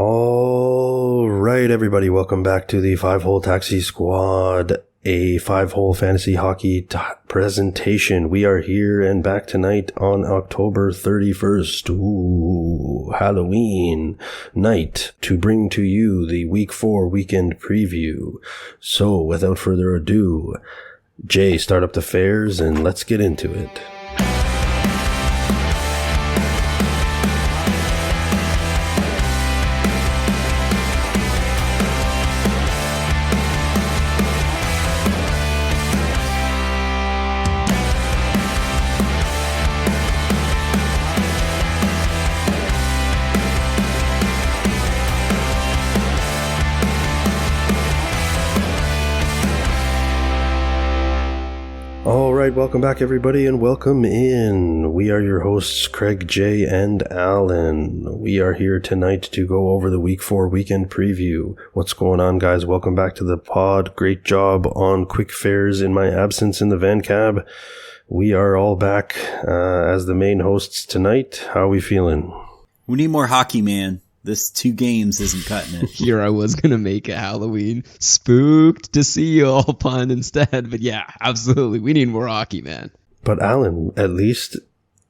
All right, everybody, welcome back to the 5-Hole Taxi Squad, a 5-hole fantasy hockey presentation. We are here and back tonight on October 31st, Halloween night, to bring to you the Week 4 weekend preview. So, without further ado, Jay, start up the fares and let's get into it. All right, welcome back, everybody, and welcome in. We are your hosts, Craig, Jay, and Alan. We are here tonight to go over the Week 4 weekend preview. What's going on, guys? Welcome back to the pod. Great job on quick fares in my absence in the van cab. We are all back as the main hosts tonight. How are we feeling? We need more hockey, man. This 2 games isn't cutting it. Here I was going to make a Halloween spooked to see you all pun instead. But yeah, absolutely. We need more hockey, man. But Alan, at least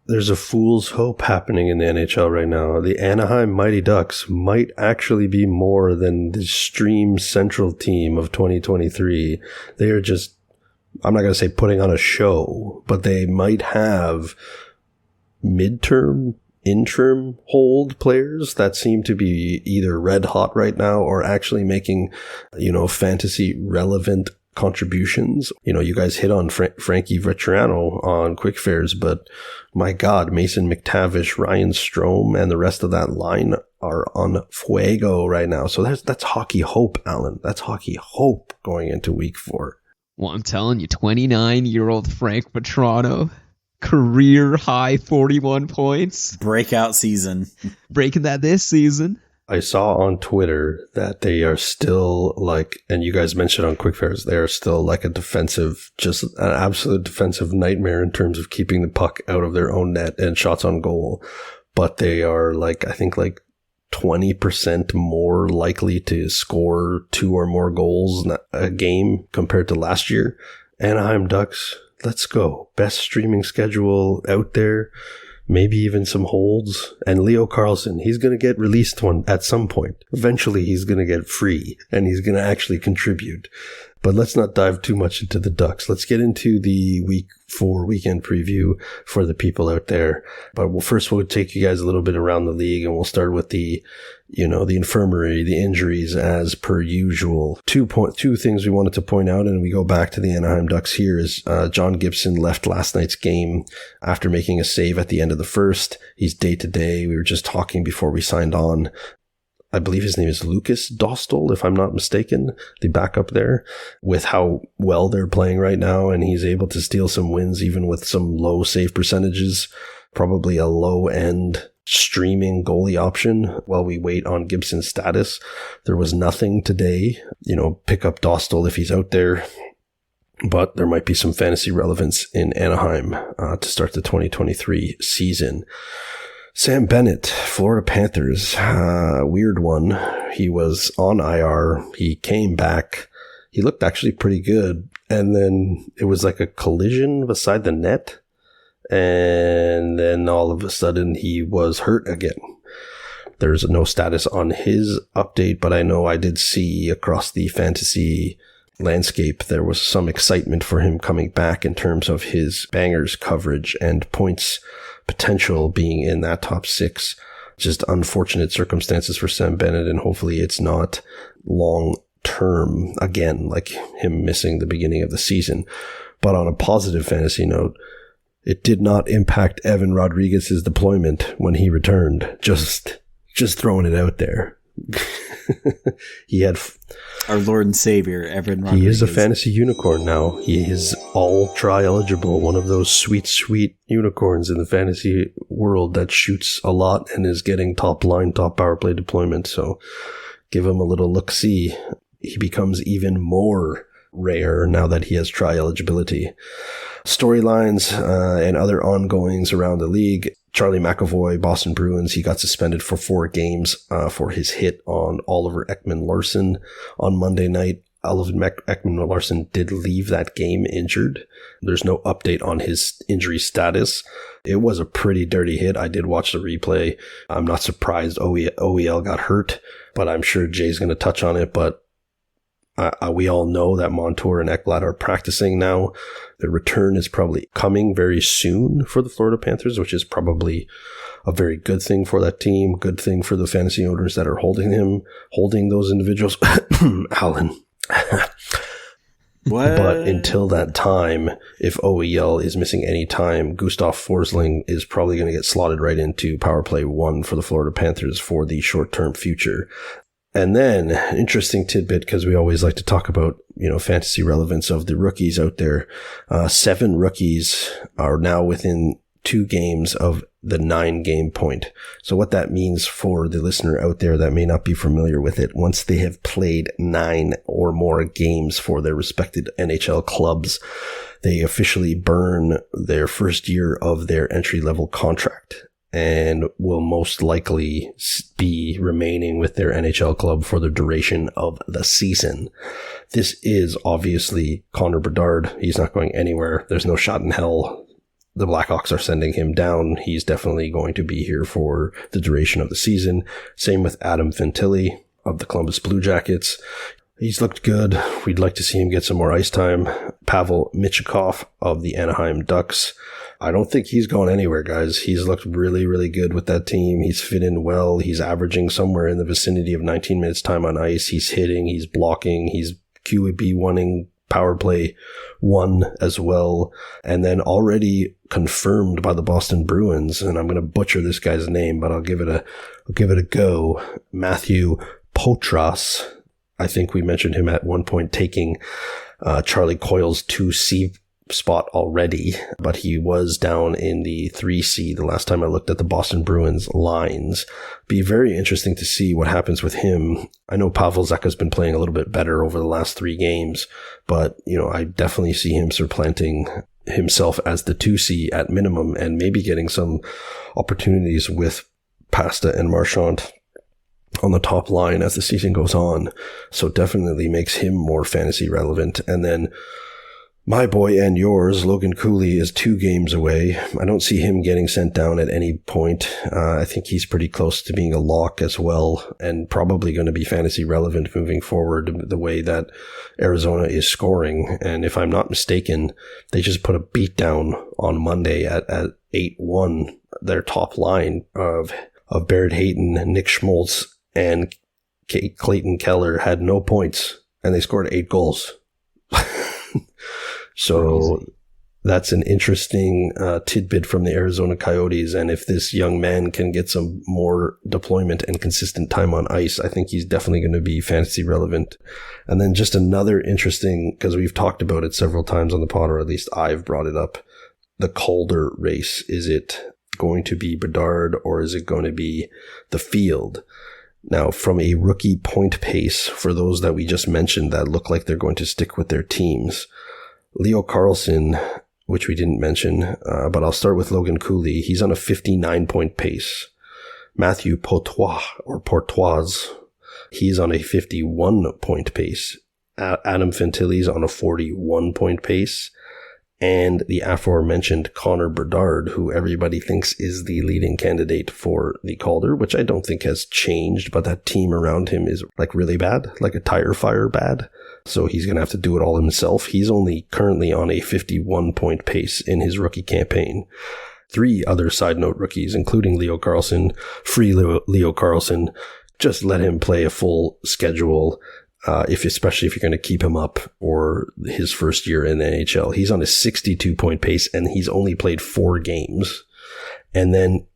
there's a fool's hope happening in the NHL right now. The Anaheim Mighty Ducks might actually be more than the Stream Central team of 2023. They are just, I'm not going to say putting on a show, but they might have interim hold players that seem to be either red hot right now or actually making, fantasy relevant contributions. You guys hit on Frankie Vetrano on quick fares, but my God, Mason McTavish, Ryan Strome, and the rest of that line are on fuego right now. So that's hockey hope, Alan. That's hockey hope going into week 4. Well, I'm telling you, 29-year-old Frank Vetrano, career high 41 points. Breakout season. Breaking that this season. I saw on Twitter that they are still and you guys mentioned on quick fares, they are still like just an absolute defensive nightmare in terms of keeping the puck out of their own net and shots on goal. But they are I think 20% more likely to score 2 or more goals a game compared to last year. Anaheim Ducks, let's go. Best streaming schedule out there. Maybe even some holds. And Leo Carlson, he's going to get released at some point. Eventually, he's going to get free and he's going to actually contribute. But let's not dive too much into the Ducks. Let's get into the Week 4 weekend preview for the people out there. But first we'll take you guys a little bit around the league, and we'll start with the infirmary, the injuries as per usual. Two things we wanted to point out, and we go back to the Anaheim Ducks here, is John Gibson left last night's game after making a save at the end of the first. He's day to day. We were just talking before we signed on. I believe his name is Lucas Dostal, if I'm not mistaken, the backup there, with how well they're playing right now. And he's able to steal some wins, even with some low save percentages, probably a low end streaming goalie option while we wait on Gibson's status. There was nothing today, pick up Dostal if he's out there. But there might be some fantasy relevance in Anaheim to start the 2023 season. Sam Bennett, Florida Panthers, weird one. He was on IR. He came back. He looked actually pretty good. And then it was like a collision beside the net. And then all of a sudden he was hurt again. There's no status on his update, but I know I did see across the fantasy landscape there was some excitement for him coming back in terms of his bangers coverage and points potential being in that top 6. Just unfortunate circumstances for Sam Bennett, and hopefully it's not long term again, like him missing the beginning of the season. But on a positive fantasy note, it did not impact Evan Rodriguez's deployment when he returned. Just throwing it out there. He had our Lord and Savior, Evan Rodriguez. He is a fantasy unicorn now. He is all try eligible, one of those sweet unicorns in the fantasy world that shoots a lot and is getting top power play deployment. So give him a little look-see. He becomes even more rare now that he has tri-eligibility. Storylines and other ongoings around the league. Charlie McAvoy, Boston Bruins, he got suspended for 4 games for his hit on Oliver Ekman-Larsson on Monday night. Oliver Ekman-Larsson did leave that game injured. There's no update on his injury status. It was a pretty dirty hit. I did watch the replay. I'm not surprised OEL got hurt, but I'm sure Jay's going to touch on it. But we all know that Montour and Ekblad are practicing now. The return is probably coming very soon for the Florida Panthers, which is probably a very good thing for that team, good thing for the fantasy owners that are holding those individuals. Alan. What? But until that time, if OEL is missing any time, Gustav Forsling is probably going to get slotted right into power play 1 for the Florida Panthers for the short-term future. And then, interesting tidbit, because we always like to talk about, fantasy relevance of the rookies out there. 7 rookies are now within 2 games of the 9-game point. So what that means for the listener out there that may not be familiar with it, once they have played 9 or more games for their respected NHL clubs, they officially burn their first year of their entry-level contract and will most likely be remaining with their NHL club for the duration of the season. This is obviously Connor Bedard. He's not going anywhere. There's no shot in hell the Blackhawks are sending him down. He's definitely going to be here for the duration of the season. Same with Adam Fantilli of the Columbus Blue Jackets. He's looked good. We'd like to see him get some more ice time. Pavel Michikov of the Anaheim Ducks. I don't think he's going anywhere, guys. He's looked really, really good with that team. He's fit in well. He's averaging somewhere in the vicinity of 19 minutes time on ice. He's hitting, he's blocking, he's QB1ing power play 1 as well. And then already confirmed by the Boston Bruins, and I'm going to butcher this guy's name, but I'll give it a go. Matthew Potras. I think we mentioned him at one point taking Charlie Coyle's 2C spot already, but he was down in the 3C the last time I looked at the Boston Bruins lines. Be very interesting to see what happens with him. I know Pavel Zacha's been playing a little bit better over the last 3 games, but I definitely see him supplanting himself as the 2C at minimum and maybe getting some opportunities with Pasta and Marchand on the top line as the season goes on. So definitely makes him more fantasy relevant. And then my boy and yours, Logan Cooley, is 2 games away. I don't see him getting sent down at any point. I think he's pretty close to being a lock as well, and probably going to be fantasy relevant moving forward the way that Arizona is scoring. And if I'm not mistaken, they just put a beat down on Monday at 8-1. Their top line of Barrett Hayton, Nick Schmaltz, and Clayton Keller had no points, and they scored 8 goals. So crazy. That's an interesting tidbit from the Arizona Coyotes. And if this young man can get some more deployment and consistent time on ice, I think he's definitely going to be fantasy relevant. And then just another interesting, because we've talked about it several times on the pod, or at least I've brought it up, the Calder race. Is it going to be Bedard or is it going to be the field? Now, from a rookie point pace, for those that we just mentioned that look like they're going to stick with their teams, Leo Carlsson, which we didn't mention, but I'll start with Logan Cooley. He's on a 59-point pace. Matthew Portois, he's on a 51-point pace. Adam Fantilli's on a 41-point pace. And the aforementioned Connor Bedard, who everybody thinks is the leading candidate for the Calder, which I don't think has changed, but that team around him is like really bad, like a tire fire bad. So he's going to have to do it all himself. He's only currently on a 51-point pace in his rookie campaign. 3 other side note rookies, including Leo Carlsson, free Leo Carlsson. Just let him play a full schedule. Especially if you're going to keep him up for his first year in the NHL. He's on a 62-point pace and he's only played 4 games. And then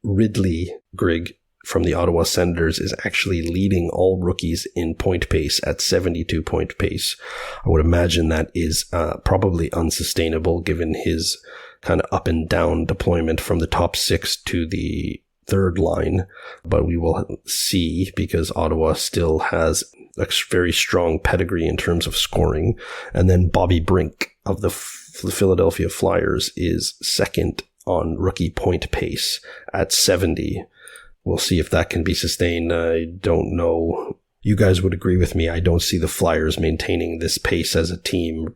Ridley Grigg from the Ottawa Senators is actually leading all rookies in point pace at 72-point pace. I would imagine that is probably unsustainable given his kind of up and down deployment from the top 6 to the third line, but we will see because Ottawa still has a very strong pedigree in terms of scoring. And then Bobby Brink of the Philadelphia Flyers is second on rookie point pace at 70. We'll see if that can be sustained. I don't know. You guys would agree with me. I don't see the Flyers maintaining this pace as a team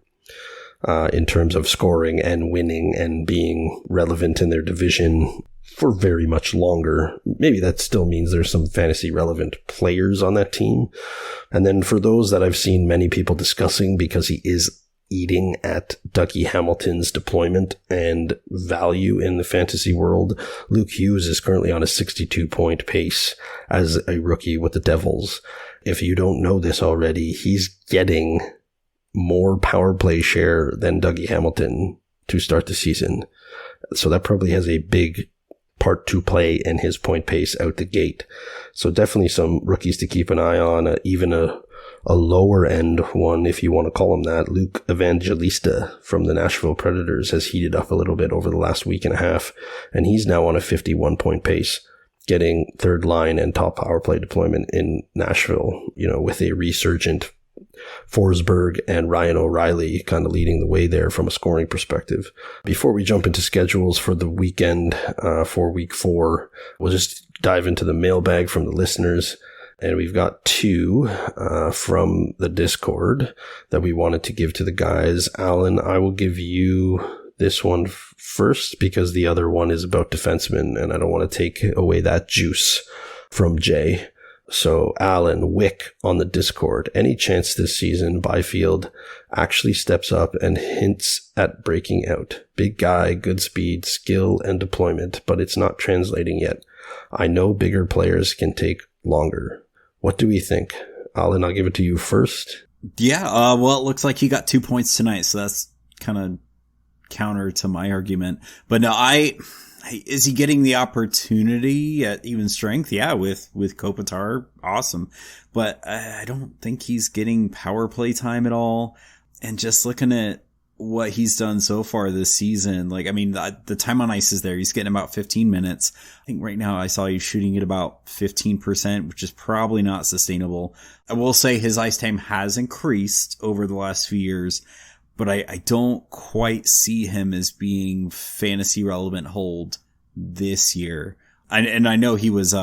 in terms of scoring and winning and being relevant in their division for very much longer. Maybe that still means there's some fantasy relevant players on that team. And then for those that I've seen many people discussing because he is eating at Dougie Hamilton's deployment and value in the fantasy world, Luke Hughes is currently on a 62-point pace as a rookie with the Devils. If you don't know this already, he's getting more power play share than Dougie Hamilton to start the season. So that probably has a big part to play in his point pace out the gate. So definitely some rookies to keep an eye on, even a lower end one, if you want to call him that. Luke Evangelista from the Nashville Predators has heated up a little bit over the last week and a half, and he's now on a 51-point pace, getting third line and top power play deployment in Nashville, with a resurgent Forsberg and Ryan O'Reilly kind of leading the way there from a scoring perspective. Before we jump into schedules for the weekend for week 4, we'll just dive into the mailbag from the listeners. And we've got 2 from the Discord that we wanted to give to the guys. Alan, I will give you this one first because the other one is about defensemen, and I don't want to take away that juice from Jay. So Alan Wick on the Discord. Any chance this season Byfield actually steps up and hints at breaking out? Big guy, good speed, skill, and deployment, but it's not translating yet. I know bigger players can take longer. What do we think? Alan, I'll give it to you first. Yeah, well, it looks like he got 2 points tonight, so that's kind of counter to my argument. But no, is he getting the opportunity at even strength? Yeah, with Kopitar, awesome. But I don't think he's getting power play time at all. And just looking at what he's done so far this season, the time on ice is there. He's getting about 15 minutes. I think right now I saw he's shooting at about 15%, which is probably not sustainable. I will say his ice time has increased over the last few years, but I don't quite see him as being fantasy relevant hold this year. And I know he was,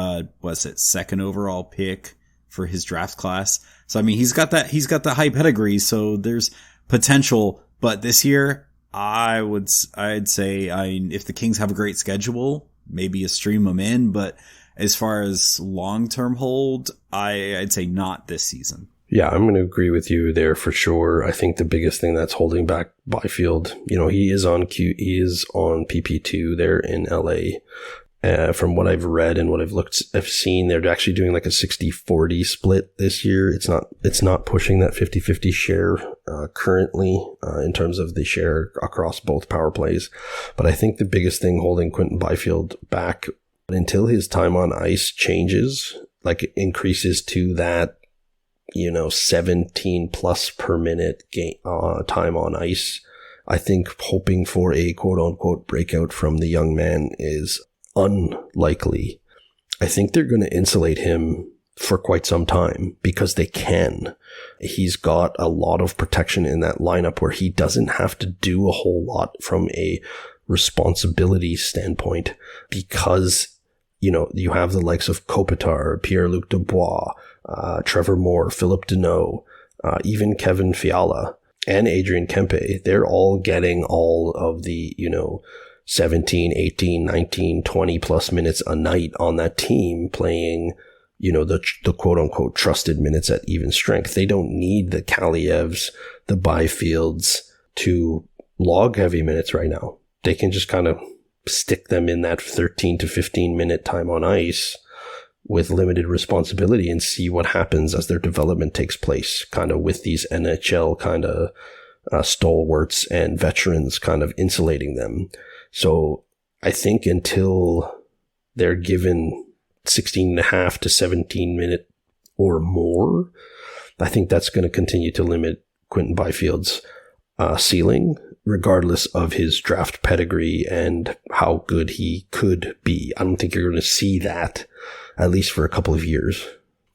second overall pick for his draft class. So, he's got the high pedigree. So there's potential. But this year, I'd say, if the Kings have a great schedule, maybe a stream them in. But as far as long-term hold, I'd say not this season. Yeah, I'm going to agree with you there for sure. I think the biggest thing that's holding back Byfield, he is on PP2 there in LA. From what I've read and what I've seen, they're actually doing like a 60-40 split this year. It's not pushing that 50-50 share currently in terms of the share across both power plays. But I think the biggest thing holding Quentin Byfield back until his time on ice changes, like increases to that 17 plus per minute game time on ice. I think hoping for a quote unquote breakout from the young man is unlikely. I think they're going to insulate him for quite some time because they can. He's got a lot of protection in that lineup where he doesn't have to do a whole lot from a responsibility standpoint because you have the likes of Kopitar, Pierre-Luc Dubois, Trevor Moore, Philip Deneau, even Kevin Fiala and Adrian Kempe. They're all getting all of the, 17, 18, 19, 20 plus minutes a night on that team playing, the quote unquote trusted minutes at even strength. They don't need the Kalievs, the Byfields to log heavy minutes right now. They can just kind of stick them in that 13 to 15 minute time on ice with limited responsibility and see what happens as their development takes place, kind of with these NHL kind of stalwarts and veterans kind of insulating them. So I think until they're given 16.5 to 17 minute or more, I think that's going to continue to limit Quentin Byfield's ceiling, regardless of his draft pedigree and how good he could be. I don't think you're going to see that, at least for a couple of years.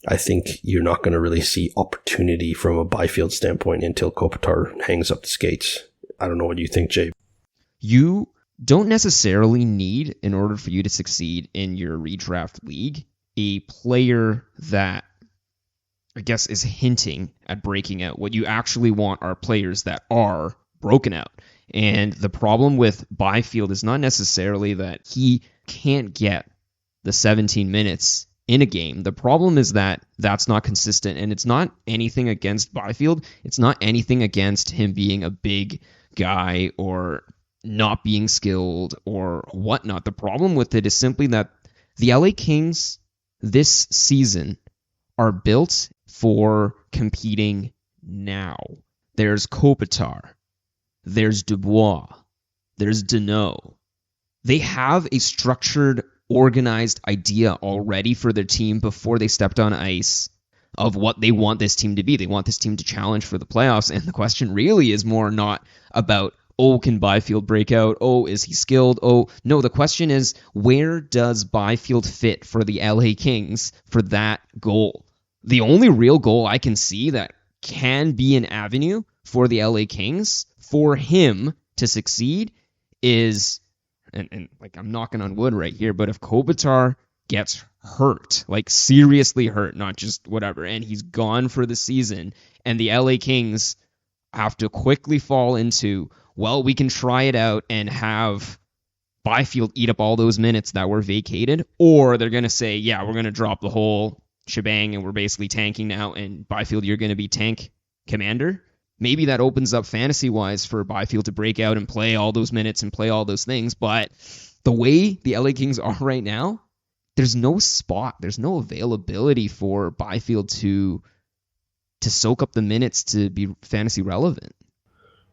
I think you're not going to really see opportunity from a Byfield standpoint until Kopitar hangs up the skates. I don't know what you think, Jay. You don't necessarily need, in order for you to succeed in your redraft league, a player that I guess is hinting at breaking out. What you actually want are players that are broken out. And the problem with Byfield is not necessarily that he can't get the 17 minutes in a game. The problem is that that's not consistent, and it's not anything against Byfield. It's not anything against him being a big guy or not being skilled or whatnot. The problem with it is simply that the LA Kings this season are built for competing now. There's Kopitar. There's Dubois. There's Deneau. They have a structured, organized idea already for their team before they stepped on ice of what they want this team to be. They want this team to challenge for the playoffs, and the question really is more not about, oh, can Byfield break out? Oh, is he skilled? Oh, no, the question is, where does Byfield fit for the LA Kings for that goal? The only real goal I can see that can be an avenue for the LA Kings for him to succeed is, and like I'm knocking on wood right here, but if Kopitar gets hurt, like seriously hurt, not just whatever, and he's gone for the season, and the LA Kings have to quickly fall into, well, we can try it out and have Byfield eat up all those minutes that were vacated, or they're going to say, yeah, we're going to drop the whole shebang and we're basically tanking now, and Byfield, you're going to be tank commander. Maybe that opens up fantasy-wise for Byfield to break out and play all those minutes and play all those things, but the way the LA Kings are right now, there's no spot, there's no availability for Byfield to soak up the minutes to be fantasy relevant.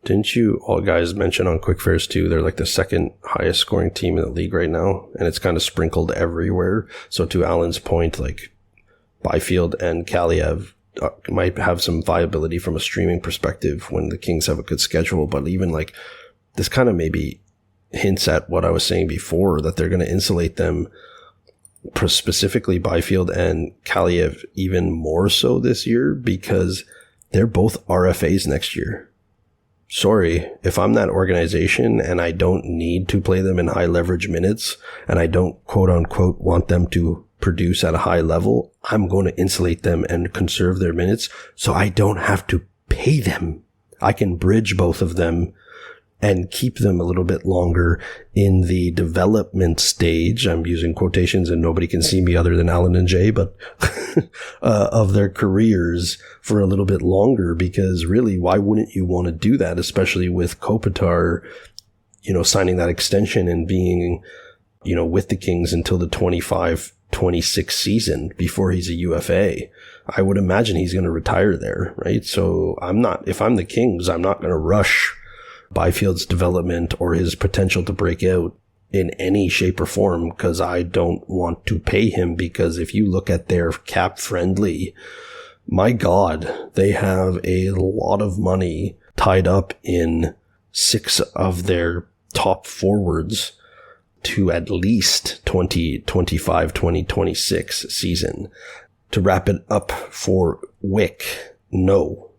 Didn't you all guys mention on Quick Fares too, they're like the second highest scoring team in the league right now, and it's kind of sprinkled everywhere. So to Alan's point, like Byfield and Kaliev might have some viability from a streaming perspective when the Kings have a good schedule, but even like this kind of maybe hints at what I was saying before, that they're going to insulate them, specifically Byfield and Kaliev, even more so this year because they're both RFAs next year. Sorry, if I'm that organization and I don't need to play them in high leverage minutes and I don't quote unquote want them to produce at a high level, I'm going to insulate them and conserve their minutes so I don't have to pay them. I can bridge both of them and keep them a little bit longer in the development stage. I'm using quotations and nobody can see me other than Alan and Jay, but of their careers for a little bit longer, because really, why wouldn't you want to do that, especially with Kopitar, signing that extension and being, with the Kings until the 25-26 season before he's a UFA. I would imagine he's going to retire there, right? So if I'm the Kings, I'm not going to rush Byfield's development or his potential to break out in any shape or form, because I don't want to pay him. Because if you look at their cap friendly, my God, they have a lot of money tied up in 6 of their top forwards to at least 2025, 2026 season. To wrap it up for Wick, no.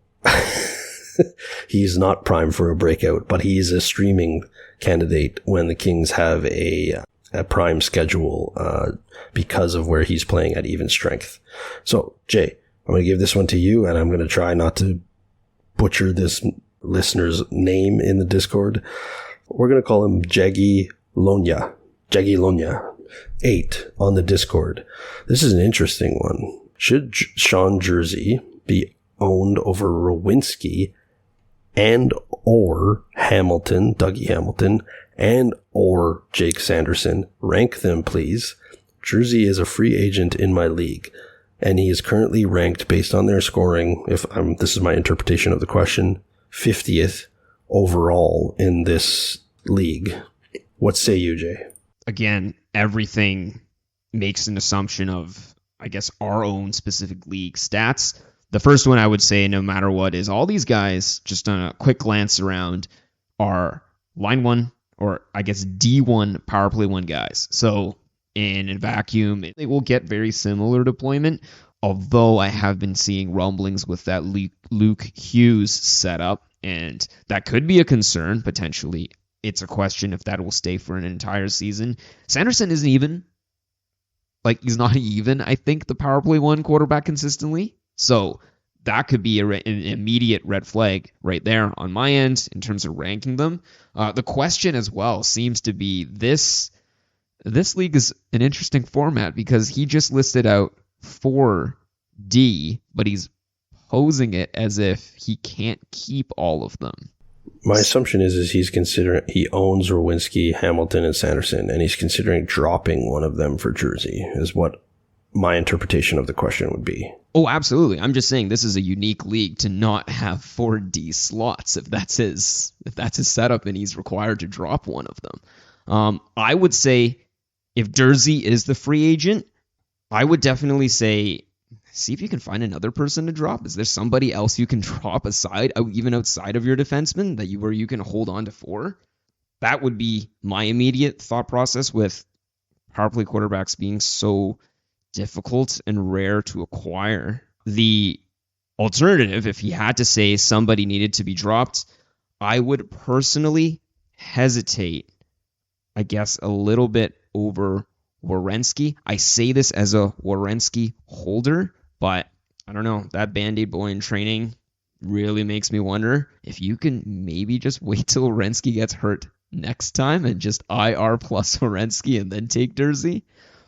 He's not primed for a breakout, but he's a streaming candidate when the Kings have a prime schedule because of where he's playing at even strength. So, Jay, I'm going to give this one to you, and I'm going to try not to butcher this listener's name in the Discord. We're going to call him Jaggy Lonya 8 on the Discord. This is an interesting one. Should Sean Jersey be owned over Rowinski and or Hamilton, Dougie Hamilton, and or Jake Sanderson? Rank them, please. Jersey is a free agent in my league, and he is currently ranked based on their scoring, this is my interpretation of the question, 50th overall in this league. What say you, Jay? Again, everything makes an assumption of, I guess, our own specific league stats. The first one I would say, no matter what, is all these guys, just on a quick glance around, are line 1, or I guess D1 power play 1 guys. So in a vacuum, they will get very similar deployment. Although I have been seeing rumblings with that Luke Hughes setup, and that could be a concern potentially. It's a question if that will stay for an entire season. Sanderson isn't even. Like, he's not even, I think, the power play one quarterback consistently. So that could be an immediate red flag right there on my end in terms of ranking them. The question as well seems to be this league is an interesting format because he just listed out 4D, but he's posing it as if he can't keep all of them. My assumption is he owns Rowinski, Hamilton, and Sanderson, and he's considering dropping one of them for Jersey, is what my interpretation of the question would be. Oh, absolutely. I'm just saying this is a unique league to not have 4D slots if that's his setup and he's required to drop one of them. I would say if Jersey is the free agent, I would definitely say see if you can find another person to drop. Is there somebody else you can drop aside, even outside of your defenseman, where you can hold on to 4? That would be my immediate thought process with power play quarterbacks being so difficult and rare to acquire. The alternative, if he had to say somebody needed to be dropped, I would personally hesitate, I guess, a little bit over Werenski. I say this as a Werenski holder, but I don't know. That Band-Aid boy in training really makes me wonder if you can maybe just wait till Werenski gets hurt next time and just IR plus Werenski and then take Jersey.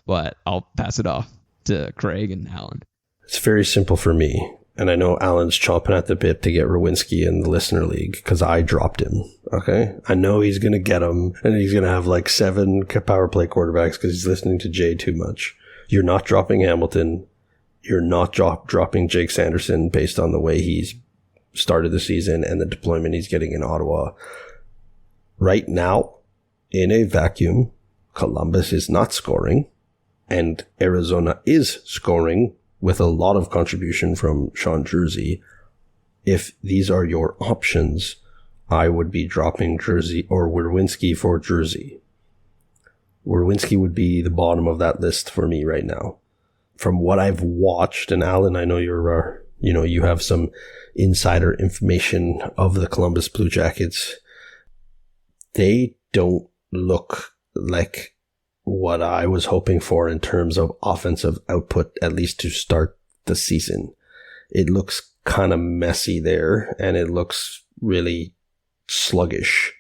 But I'll pass it off to Craig and Alan. It's very simple for me. And I know Alan's chomping at the bit to get Rowinski in the listener league because I dropped him. Okay. I know he's going to get him and he's going to have like 7 power play quarterbacks because he's listening to Jay too much. You're not dropping Hamilton. You're not dropping Jake Sanderson based on the way he's started the season and the deployment he's getting in Ottawa. Right now, in a vacuum, Columbus is not scoring and Arizona is scoring with a lot of contribution from Sean Jersey. If these are your options, I would be dropping Jersey or Werenski for Jersey. Werenski would be the bottom of that list for me right now. From what I've watched, and Alan, I know you have some insider information of the Columbus Blue Jackets. They don't look like what I was hoping for in terms of offensive output, at least to start the season. It looks kind of messy there, and it looks really sluggish.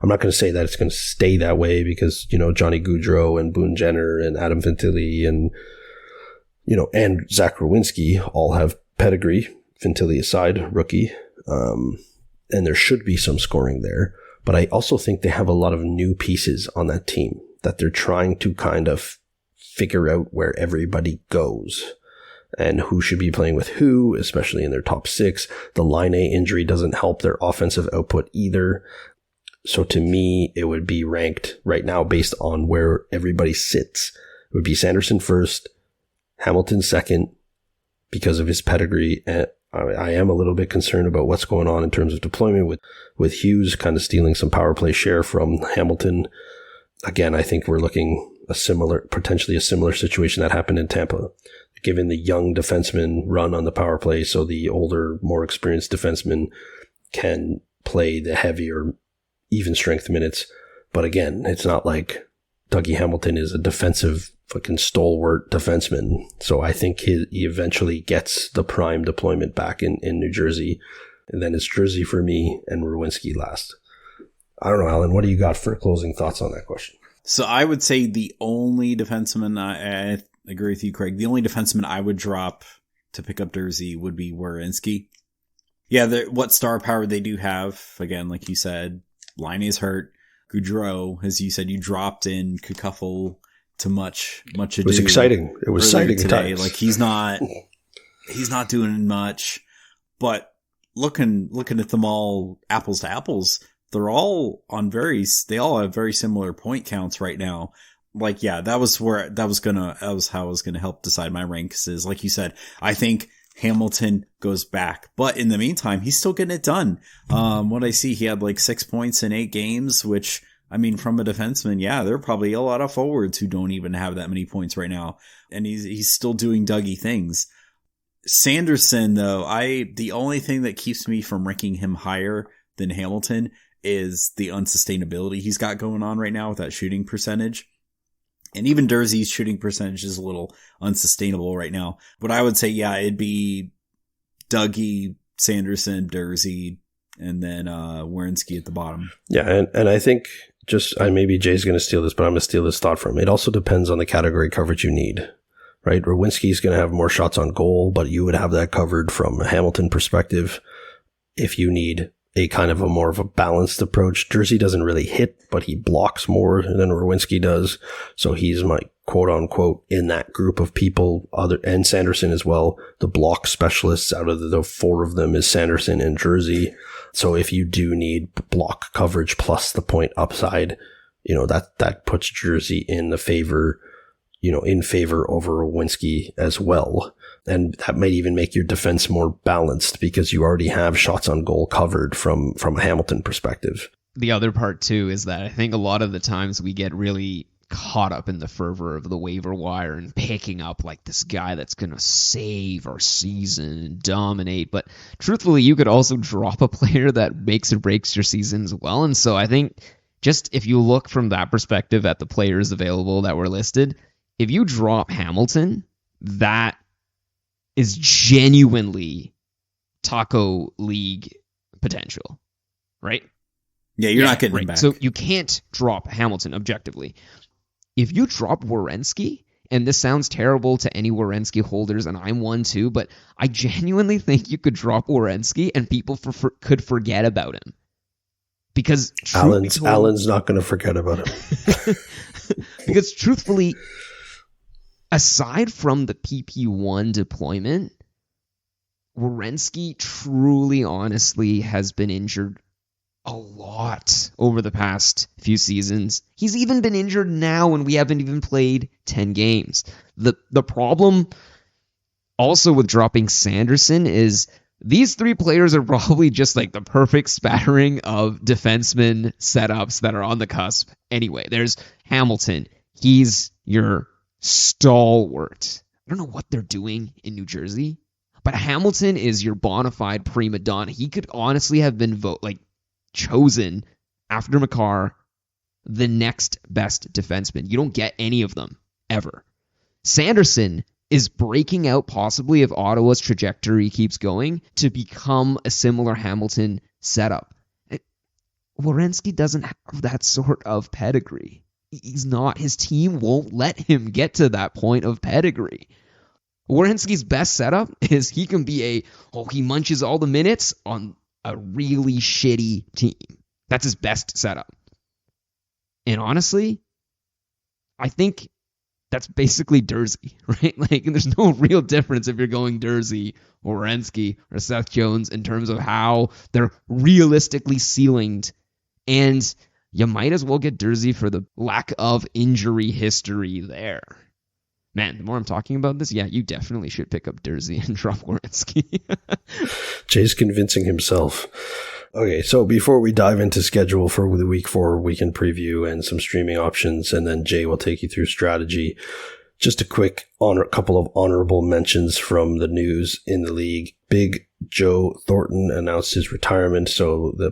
I'm not going to say that it's going to stay that way because, Johnny Gaudreau and Boone Jenner and Adam Fantilli and Zach Rowinski all have pedigree, Fantilli aside, rookie. And there should be some scoring there. But I also think they have a lot of new pieces on that team that they're trying to kind of figure out where everybody goes and who should be playing with who, especially in their top 6. The line A injury doesn't help their offensive output either. So to me, it would be ranked right now based on where everybody sits. It would be Sanderson first, Hamilton second because of his pedigree. And I am a little bit concerned about what's going on in terms of deployment with Hughes kind of stealing some power play share from Hamilton. Again, I think we're looking potentially a similar situation that happened in Tampa, given the young defenseman run on the power play. So the older, more experienced defenseman can play the heavier, even strength minutes. But again, it's not like Dougie Hamilton is a defensive fucking stalwart defenseman. So I think he eventually gets the prime deployment back in New Jersey. And then it's Jersey for me and Rowinski last. I don't know, Alan, what do you got for closing thoughts on that question? So I would say the only defenseman, I agree with you, Craig, the only defenseman I would drop to pick up Jersey would be Werenski. Yeah, what star power they do have, again, like you said, line is hurt. Gaudreau, as you said, you dropped in Kukuffel to much ado. It was exciting. It was exciting today. times. Like he's not doing much, but looking at them all apples to apples, they're all they all have very similar point counts right now. Like, yeah, that was how I was gonna help decide my ranks is, like you said, I think Hamilton goes back, but in the meantime, he's still getting it done. What I see, he had like 6 points in 8 games, which, I mean, from a defenseman, yeah, there are probably a lot of forwards who don't even have that many points right now. And he's still doing Dougie things. Sanderson, though, the only thing that keeps me from ranking him higher than Hamilton is the unsustainability he's got going on right now with that shooting percentage. And even Durzee's shooting percentage is a little unsustainable right now. But I would say, yeah, it'd be Dougie, Sanderson, Dursey, and then Werenski at the bottom. Yeah, and I think maybe Jay's going to steal this, but I'm going to steal this thought from him. It also depends on the category coverage you need, right? Rowinski's going to have more shots on goal, but you would have that covered from a Hamilton perspective if you need a kind of a more of a balanced approach. Dursey doesn't really hit, but he blocks more than Rowinski does. So he's my quote unquote in that group of people, and Sanderson as well. The block specialists out of the four of them is Sanderson and Dursey. So if you do need block coverage plus the point upside, that puts Dursey in favor over Rowinski as well. And that might even make your defense more balanced because you already have shots on goal covered from a Hamilton perspective. The other part too is that I think a lot of the times we get really caught up in the fervor of the waiver wire and picking up like this guy that's going to save our season and dominate. But truthfully, you could also drop a player that makes or breaks your season as well. And so I think just if you look from that perspective at the players available that were listed, if you drop Hamilton, that is genuinely Taco League potential, right? Yeah, you're not getting him back. So you can't drop Hamilton objectively. If you drop Werenski, and this sounds terrible to any Werenski holders, and I'm one too, but I genuinely think you could drop Werenski and people could forget about him. Because Alan's not going to forget about him. Because truthfully, aside from the PP1 deployment, Werenski truly, honestly has been injured a lot over the past few seasons. He's even been injured now when we haven't even played 10 games. The problem also with dropping Sanderson is these three players are probably just like the perfect spattering of defenseman setups that are on the cusp. Anyway, there's Hamilton. He's your stalwart. I don't know what they're doing in New Jersey, but Hamilton is your bona fide prima donna. He could honestly have been chosen after Makar the next best defenseman. You don't get any of them ever. Sanderson is breaking out possibly if Ottawa's trajectory keeps going to become a similar Hamilton setup. Werenski doesn't have that sort of pedigree. He's not. His team won't let him get to that point of pedigree. Werenski's best setup is he can be he munches all the minutes on a really shitty team. That's his best setup. And honestly, I think that's basically Dursey, right? Like, there's no real difference if you're going Dursey or Werenski or Seth Jones in terms of how they're realistically ceilinged. And you might as well get Dursey for the lack of injury history there. Man, the more I'm talking about this, yeah, you definitely should pick up Dursey and drop Werenski. Jay's convincing himself. Okay, so before we dive into schedule for the week 4 weekend preview and some streaming options, and then Jay will take you through strategy, just a quick couple of honorable mentions from the news in the league. Big Joe Thornton announced his retirement, so the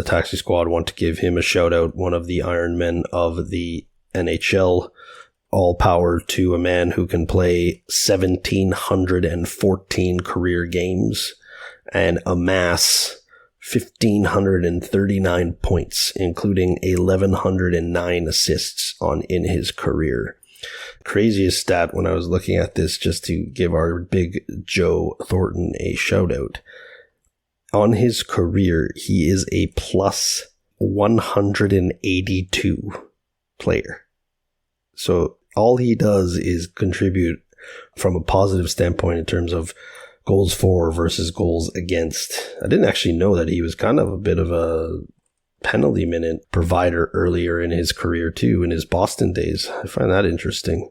Taxi Squad want to give him a shout out, one of the Iron Men of the NHL. All power to a man who can play 1,714 career games and amass 1,539 points, including 1,109 assists in his career. Craziest stat when I was looking at this, just to give our Big Joe Thornton a shout out. On his career, he is a plus 182 player. So all he does is contribute from a positive standpoint in terms of goals for versus goals against. I didn't actually know that he was kind of a bit of a penalty minute provider earlier in his career too, in his Boston days. I find that interesting.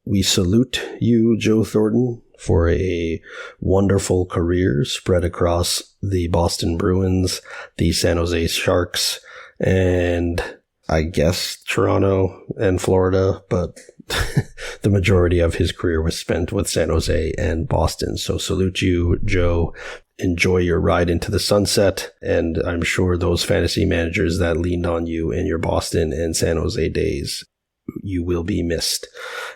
We salute you, Joe Thornton, for a wonderful career spread across the Boston Bruins, the San Jose Sharks, and I guess Toronto and Florida, but the majority of his career was spent with San Jose and Boston. So salute you, Joe. Enjoy your ride into the sunset. And I'm sure those fantasy managers that leaned on you in your Boston and San Jose days, you will be missed.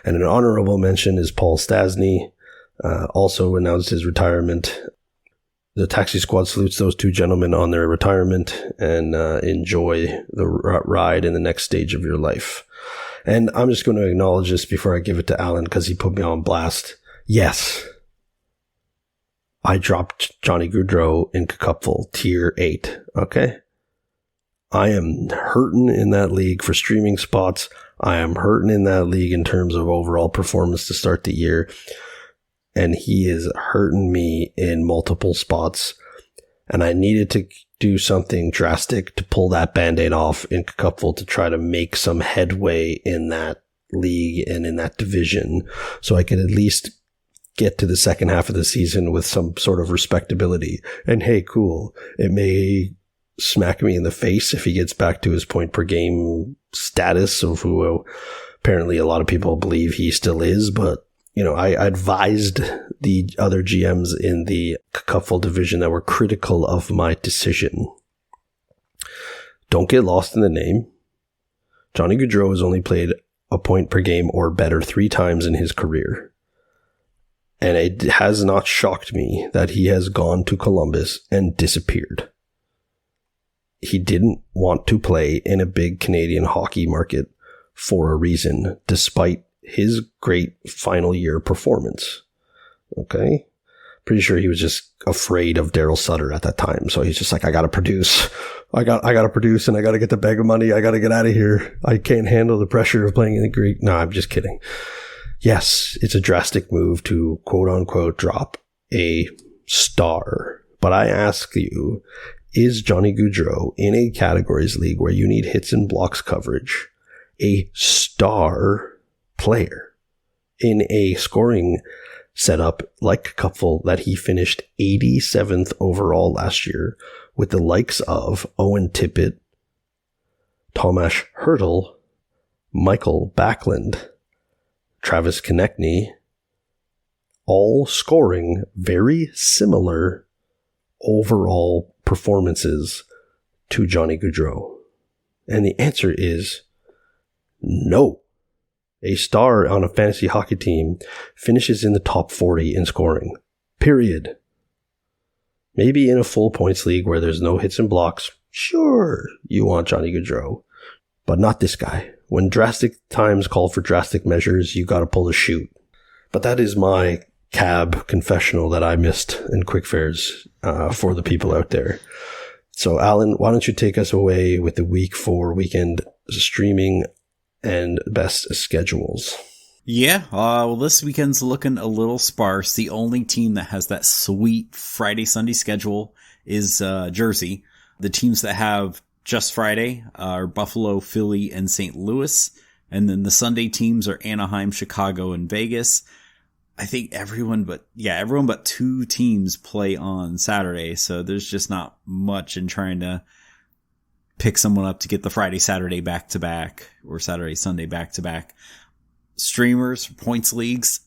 And an honorable mention is Paul Stasny, also announced his retirement. The Taxi Squad salutes those two gentlemen on their retirement, and enjoy the ride in the next stage of your life. And I'm just going to acknowledge this before I give it to Alan, because he put me on blast. Yes, I dropped Johnny Gaudreau in Cupful Tier 8, okay? I am hurting in that league for streaming spots. I am hurting in that league in terms of overall performance to start the year. And he is hurting me in multiple spots. And I needed to do something drastic to pull that Band-Aid off in Cupful to try to make some headway in that league and in that division, so I could at least get to the second half of the season with some sort of respectability. And hey, cool. It may smack me in the face if he gets back to his point per game status of who apparently a lot of people believe he still is, but you know, I advised the other GMs in the Cupful division that were critical of my decision. Don't get lost in the name. Johnny Gaudreau has only played a point per game or better 3 times in his career. And it has not shocked me that he has gone to Columbus and disappeared. He didn't want to play in a big Canadian hockey market for a reason, despite his great final year performance. Okay? Pretty sure he was just afraid of Daryl Sutter at that time. So he's just like, I gotta produce. I gotta produce, and I gotta get the bag of money. I gotta get out of here. I can't handle the pressure of playing in the Greek. No, I'm just kidding. Yes, it's a drastic move to quote unquote drop a star. But I ask you, is Johnny Gaudreau in a categories league where you need hits and blocks coverage a star player in a scoring setup like Cupful that he finished 87th overall last year with the likes of Owen Tippett, Tomas Hertl, Michael Backlund, Travis Konechny, all scoring very similar overall performances to Johnny Gaudreau? And the answer is no. A star on a fantasy hockey team finishes in the top 40 in scoring. Period. Maybe in a full points league where there's no hits and blocks, sure, you want Johnny Gaudreau. But not this guy. When drastic times call for drastic measures, you gotta pull the chute. But that is my cab confessional that I missed in Quick Fares for the people out there. So Alan, why don't you take us away with the week 4 weekend streaming and best schedules? Yeah, well, this weekend's looking a little sparse. The only team that has that sweet Friday-Sunday schedule is Jersey. The teams that have just Friday are Buffalo, Philly, and St. Louis. And then the Sunday teams are Anaheim, Chicago, and Vegas. I think everyone but 2 teams play on Saturday. So there's just not much in trying to pick someone up to get the Friday, Saturday back-to-back or Saturday, Sunday back-to-back. Streamers, points leagues,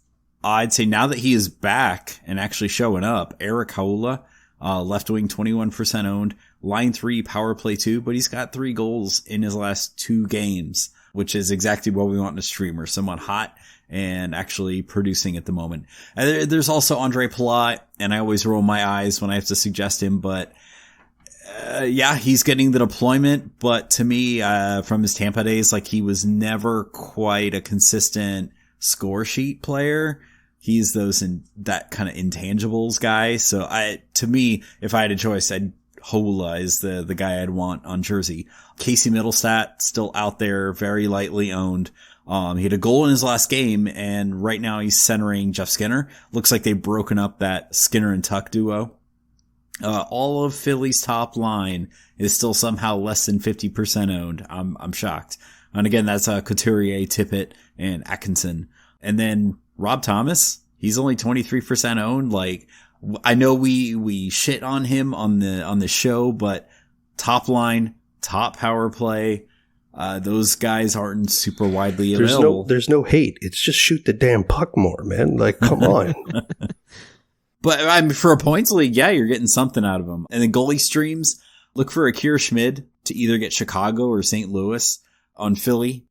I'd say now that he is back and actually showing up, Eric Haula, left wing 21% owned, line 3, power play 2, but he's got 3 goals in his last 2 games, which is exactly what we want in a streamer. Someone hot and actually producing at the moment. And there's also Andre Palat, and I always roll my eyes when I have to suggest him, but yeah, he's getting the deployment, but to me, from his Tampa days, like he was never quite a consistent score sheet player. He's that kind of intangibles guy. So to me, if I had a choice, Hola is the guy I'd want on Jersey. Casey Middlestat still out there, very lightly owned. He had a goal in his last game, and right now he's centering Jeff Skinner. Looks like they've broken up that Skinner and Tuck duo. All of Philly's top line is still somehow less than 50% owned. I'm shocked. And again, that's Couturier, Tippett, and Atkinson. And then Rob Thomas, he's only 23% owned. Like, I know we shit on him on the show, but top line, top power play, Those guys aren't super widely available. There's no hate. It's just shoot the damn puck more, man. Like, come on. But I mean, for a points league, yeah, you're getting something out of them. And the goalie streams, look for Akira Schmid to either get Chicago or St. Louis. On Philly,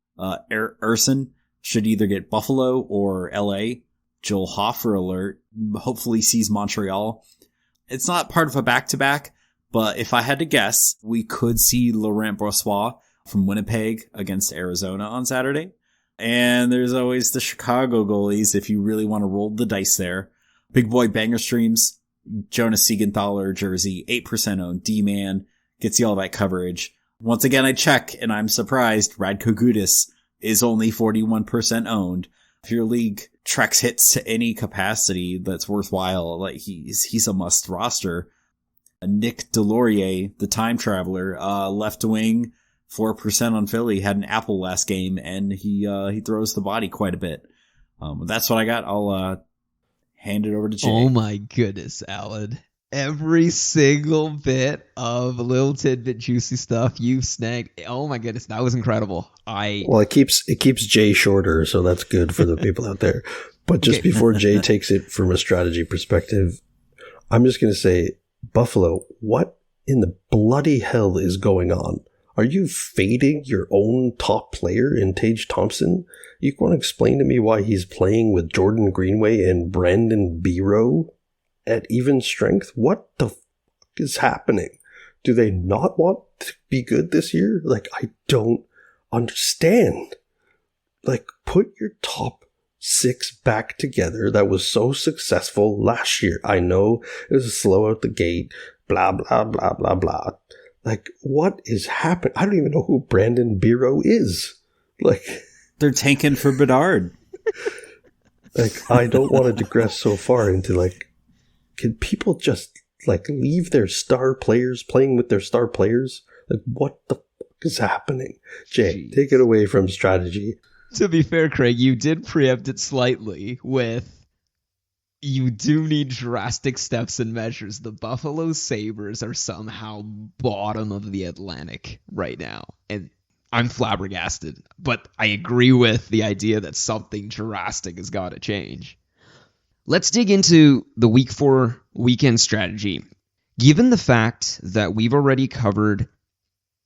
Urson should either get Buffalo or LA. Joel Hofer alert hopefully sees Montreal. It's not part of a back-to-back, but if I had to guess, we could see Laurent Brossoit from Winnipeg against Arizona on Saturday. And there's always the Chicago goalies if you really want to roll the dice there. Big boy banger streams, Jonas Siegenthaler jersey, 8% owned, D-man, gets you all that coverage. Once again, I check, and I'm surprised Radko Gudas is only 41% owned. If your league tracks hits to any capacity that's worthwhile, like he's a must roster. Nick Delorier, the time traveler, left wing, 4% on Philly, had an apple last game, and he throws the body quite a bit. That's what I got. I'll hand it over to Jay. Oh my goodness, Alan. Every single bit of little tidbit juicy stuff you snagged. Oh my goodness, that was incredible. Well, it keeps Jay shorter, so that's good for the people out there. But just before Jay takes it from a strategy perspective, I'm just going to say, Buffalo, what in the bloody hell is going on? Are you fading your own top player in Tage Thompson? You want to explain to me why he's playing with Jordan Greenway and Brandon Biro at even strength? What the fuck is happening? Do they not want to be good this year? Like, I don't understand. Like, put your top 6 back together. That was so successful last year. I know it was slow out the gate, blah, blah, blah, blah, blah. Like, what is happening? I don't even know who Brandon Biro is. Like, they're tanking for Bedard. Like, I don't want to digress so far into, like, can people just, like, leave their star players playing with their star players? Like, what the fuck is happening? Jay, take it away from strategy. To be fair, Craig, you did preempt it slightly with you do need drastic steps and measures. The Buffalo Sabres are somehow bottom of the Atlantic right now. And I'm flabbergasted. But I agree with the idea that something drastic has got to change. Let's dig into the Week 4 weekend strategy. Given the fact that we've already covered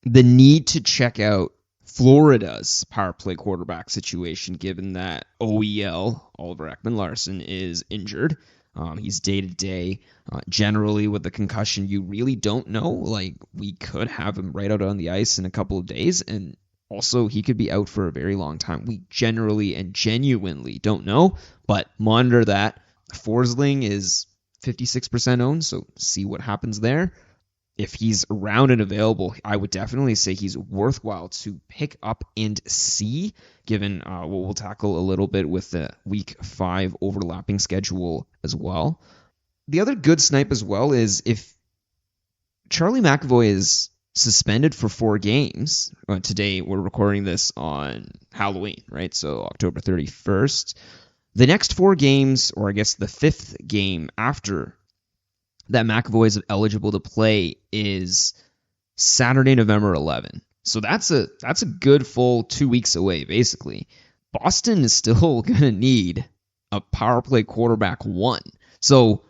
the need to check out Florida's power play quarterback situation, given that OEL, Oliver Ekman-Larsson, is injured. He's day-to-day. Generally, with the concussion, you really don't know. Like, we could have him right out on the ice in a couple of days, and also he could be out for a very long time. We generally and genuinely don't know, but monitor that. Forsling is 56% owned, so see what happens there. If he's around and available, I would definitely say he's worthwhile to pick up and see, given what we'll tackle a little bit with the Week 5 overlapping schedule as well. The other good snipe as well is if Charlie McAvoy is suspended for 4 games. Today we're recording this on Halloween, right? So October 31st. The next 4 games, or I guess the 5th game after that McAvoy is eligible to play, is Saturday, November 11. So that's a good full 2 weeks away, basically. Boston is still going to need a power play quarterback 1. So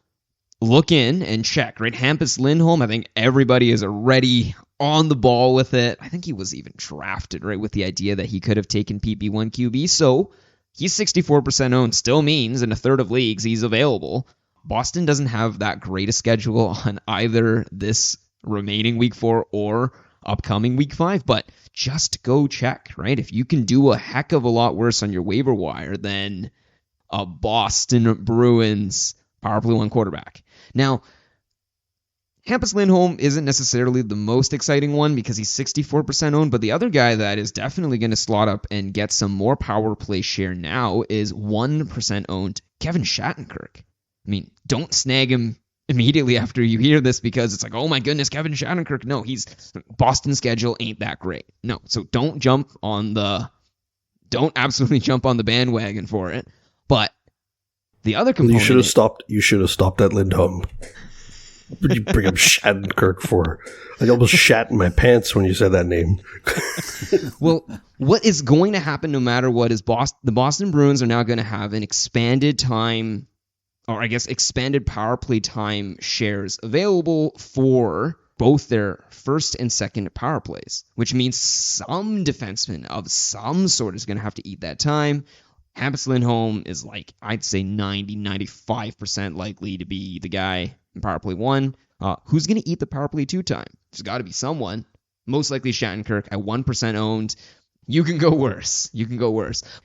look in and check, right? Hampus Lindholm, I think everybody is already on the ball with it. I think he was even drafted, right, with the idea that he could have taken PP1 QB. So he's 64% owned, still means in a third of leagues he's available. Boston doesn't have that great a schedule on either this remaining Week 4 or upcoming Week 5, but just go check, right? If you can do a heck of a lot worse on your waiver wire than a Boston Bruins power play 1 quarterback. Now, Hampus Lindholm isn't necessarily the most exciting one because he's 64% owned, but the other guy that is definitely going to slot up and get some more power play share now is 1% owned Kevin Shattenkirk. I mean, don't snag him immediately after you hear this because it's like, oh my goodness, Kevin Shattenkirk. No, Boston's schedule ain't that great. No, so don't absolutely jump on the bandwagon for it. But the other component, you should have stopped at Lindholm. What did you bring up Shattenkirk for? I almost shat in my pants when you said that name. Well, what is going to happen no matter what is the Boston Bruins are now going to have an expanded time, or I guess expanded power play time shares available for both their first and second power plays, which means some defenseman of some sort is going to have to eat that time. Hampus Lindholm is like, I'd say 95% likely to be the guy in power play 1. Who's going to eat the power play 2 time? There's got to be someone. Most likely Shattenkirk at 1% owned. You can go worse.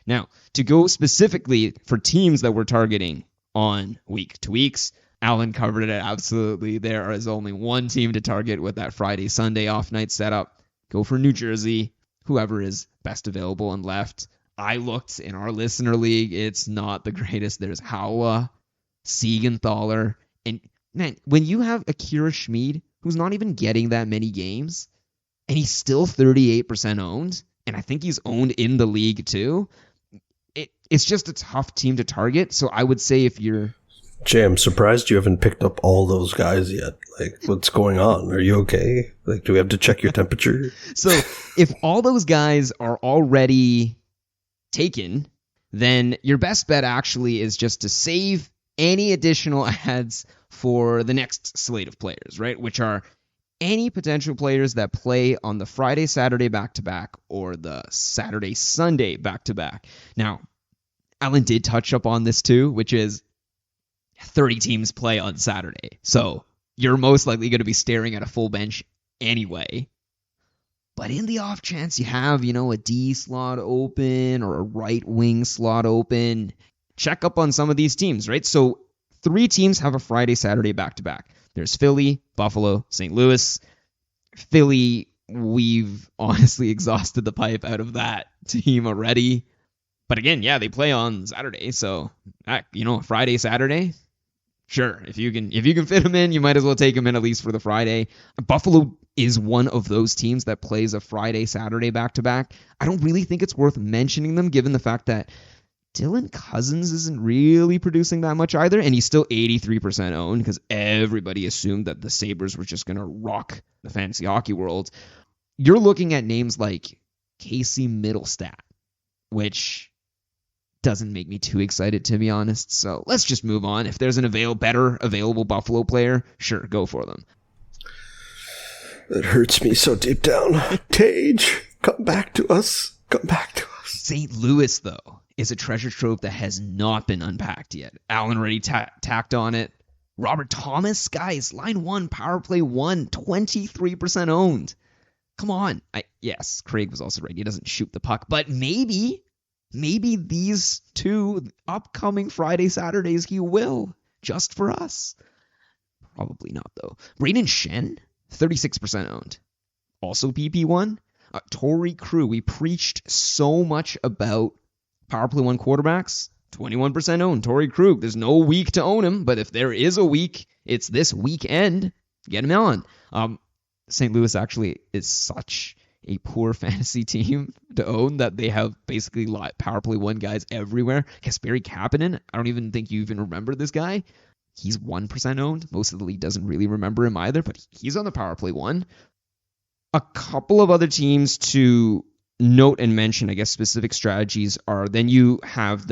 Now, to go specifically for teams that we're targeting on week to weeks, Alan covered it absolutely. There is only one team to target with that Friday, Sunday off night setup. Go for New Jersey, whoever is best available and left. I looked in our listener league. It's not the greatest. There's Haula, Siegenthaler, and man, when you have Akira Schmid, who's not even getting that many games, and he's still 38% owned, and I think he's owned in the league too, it's just a tough team to target. So I would say if you're... Jay, I'm surprised you haven't picked up all those guys yet. Like, what's going on? Are you okay? Like, do we have to check your temperature? So if all those guys are already taken, then your best bet actually is just to save any additional ads for the next slate of players, right? Which are any potential players that play on the Friday, Saturday back-to-back or the Saturday, Sunday back-to-back. Now, Alan did touch up on this too, which is 30 teams play on Saturday. So you're most likely going to be staring at a full bench anyway. But in the off chance you have, a D slot open or a right wing slot open, check up on some of these teams, right? So 3 teams have a Friday, Saturday back-to-back. There's Philly, Buffalo, St. Louis. Philly, we've honestly exhausted the pipe out of that team already. But again, yeah, they play on Saturday. So, Friday, Saturday, sure. If you can fit them in, you might as well take them in at least for the Friday. Buffalo is one of those teams that plays a Friday, Saturday back-to-back. I don't really think it's worth mentioning them given the fact that Dylan Cousins isn't really producing that much either, and he's still 83% owned because everybody assumed that the Sabres were just going to rock the fantasy hockey world. You're looking at names like Casey Middlestat, which doesn't make me too excited, to be honest. So let's just move on. If there's an better available Buffalo player, sure, go for them. That hurts me so deep down. Tage, come back to us. Come back to us. St. Louis, though, is a treasure trove that has not been unpacked yet. Alan already tacked on it. Robert Thomas, guys, line 1, power play 1, 23% owned. Come on. Yes, Craig was also right. He doesn't shoot the puck, but maybe these 2 upcoming Friday, Saturdays, he will, just for us. Probably not, though. Braden Shen, 36% owned. Also PP1. Torrey Crew, we preached so much about power play 1 quarterbacks. 21% owned. Torrey Krug, there's no week to own him, but if there is a week, it's this weekend. Get him on. St. Louis actually is such a poor fantasy team to own that they have basically power play 1 guys everywhere. Kasperi Kapanen, I don't even think you even remember this guy. He's 1% owned. Most of the league doesn't really remember him either, but he's on the power play 1. A couple of other teams to note and mention, I guess, specific strategies are then you have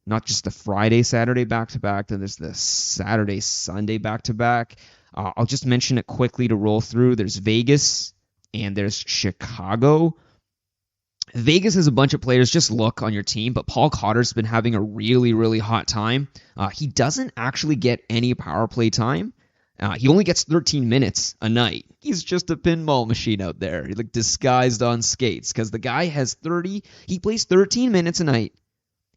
not just the Friday, Saturday back-to-back, then there's the Saturday, Sunday back-to-back. I'll just mention it quickly to roll through. There's Vegas and there's Chicago. Vegas has a bunch of players. Just look on your team, but Paul Cotter's been having a really, really hot time. He doesn't actually get any power play time. He only gets 13 minutes a night. He's just a pinball machine out there, like disguised on skates, because the guy has he plays 13 minutes a night.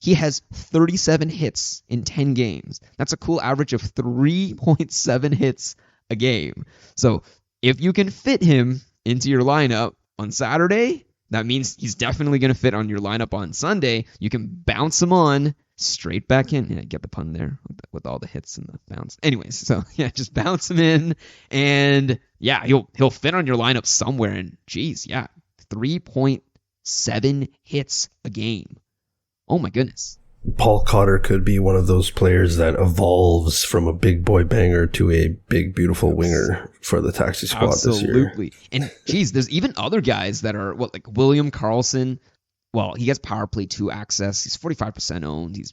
He has 37 hits in 10 games. That's a cool average of 3.7 hits a game. So if you can fit him into your lineup on Saturday, that means he's definitely going to fit on your lineup on Sunday. You can bounce him on straight back in. Yeah, get the pun there with all the hits and the bounce. Anyways, so yeah, just bounce him in, and yeah, he'll fit on your lineup somewhere. And geez, yeah, 3.7 hits a game. Oh my goodness. Paul Cotter could be one of those players that evolves from a big boy banger to a big, beautiful winger for the taxi squad this year. Absolutely. And geez, there's even other guys that are like William Karlsson. Well, he gets power play 2 access. He's 45% owned. It's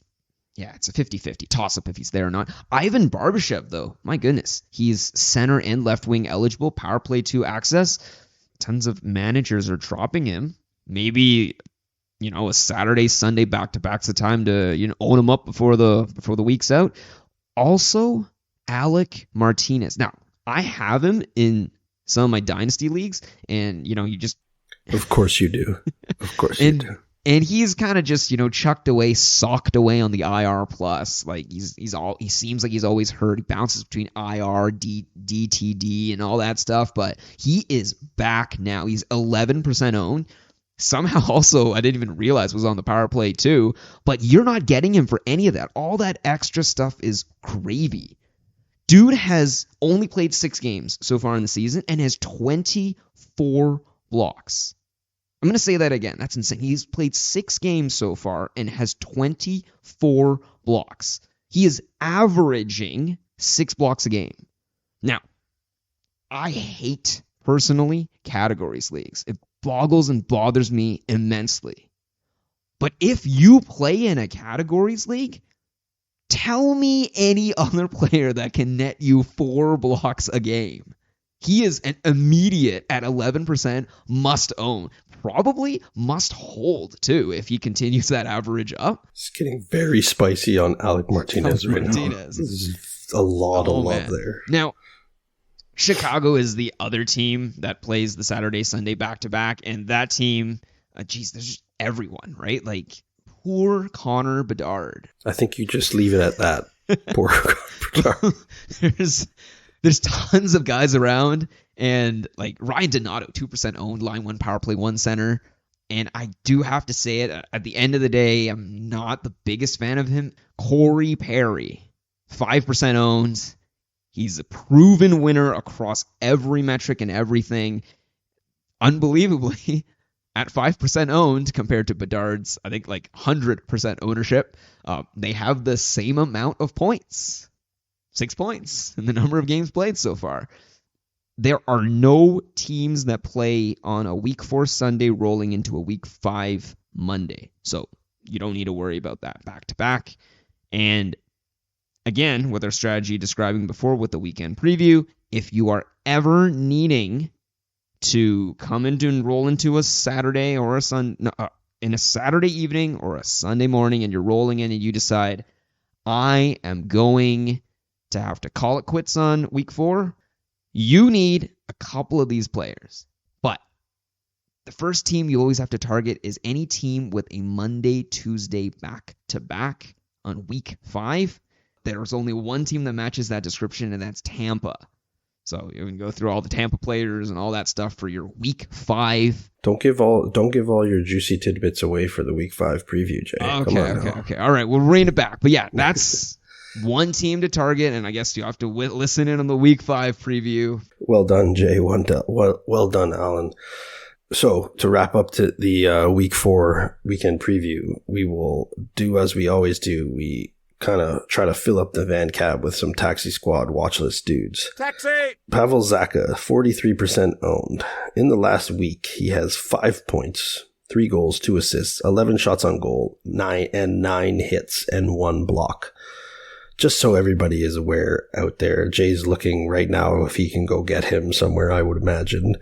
a 50-50 toss up if he's there or not. Ivan Barbashev, though, my goodness, he's center and left wing eligible, power play 2 access. Tons of managers are dropping him. Maybe, a Saturday, Sunday back-to-back's the time to, own him up before the week's out. Also, Alec Martinez. Now, I have him in some of my dynasty leagues, and, you just... Of course you do. Of course you do. And he's kind of just, chucked away, socked away on the IR plus. Like he seems like he's always hurt. He bounces between IR, DTD, and all that stuff. But he is back now. He's 11% owned. Somehow also, I didn't even realize was on the power play too. But you're not getting him for any of that. All that extra stuff is gravy. Dude has only played 6 games so far in the season and has 24 blocks. I'm going to say that again. That's insane. He's played 6 games so far and has 24 blocks. He is averaging 6 blocks a game. Now, I hate, personally, categories leagues. It boggles and bothers me immensely. But if you play in a categories league, tell me any other player that can net you 4 blocks a game. He is an immediate at 11% must own. Probably must hold, too, if he continues that average up. It's getting very spicy on Alec Martinez right now. This is a lot of love there. Now, Chicago is the other team that plays the Saturday, Sunday back-to-back, and that team, there's just everyone, right? Like, poor Connor Bedard. I think you just leave it at that. Poor Connor Bedard. There's tons of guys around, and like Ryan Donato, 2% owned, line 1 power play 1 center. And I do have to say it, at the end of the day, I'm not the biggest fan of him. Corey Perry, 5% owned. He's a proven winner across every metric and everything. Unbelievably, at 5% owned compared to Bedard's, I think like 100% ownership, they have the same amount of points. 6 points in the number of games played so far. There are no teams that play on a week 4 Sunday rolling into a week 5 Monday. So you don't need to worry about that back to back. And again, with our strategy describing before with the weekend preview, if you are ever needing to come into and roll into a Saturday or in a Saturday evening or a Sunday morning, and you're rolling in and you decide, I am going to have to call it quits on week 4, you need a couple of these players. But the first team you always have to target is any team with a Monday, Tuesday back-to-back on week 5. There's only one team that matches that description, and that's Tampa. So you can go through all the Tampa players and all that stuff for your week 5. Don't give all your juicy tidbits away for the week 5 preview, Jay. Okay. All right, we'll rein it back. But yeah, that's one team to target, and I guess you have to listen in on the week 5 preview. Well done, Jay. Well done, Alan. So to wrap up to the week 4 weekend preview, we will do as we always do. We kind of try to fill up the van cab with some taxi squad watch list dudes. Taxi! Pavel Zacha, 43% owned. In the last week, he has 5 points, 3 goals, 2 assists, 11 shots on goal, 9 hits, and 1 block. Just so everybody is aware out there, Jay's looking right now if he can go get him somewhere, I would imagine.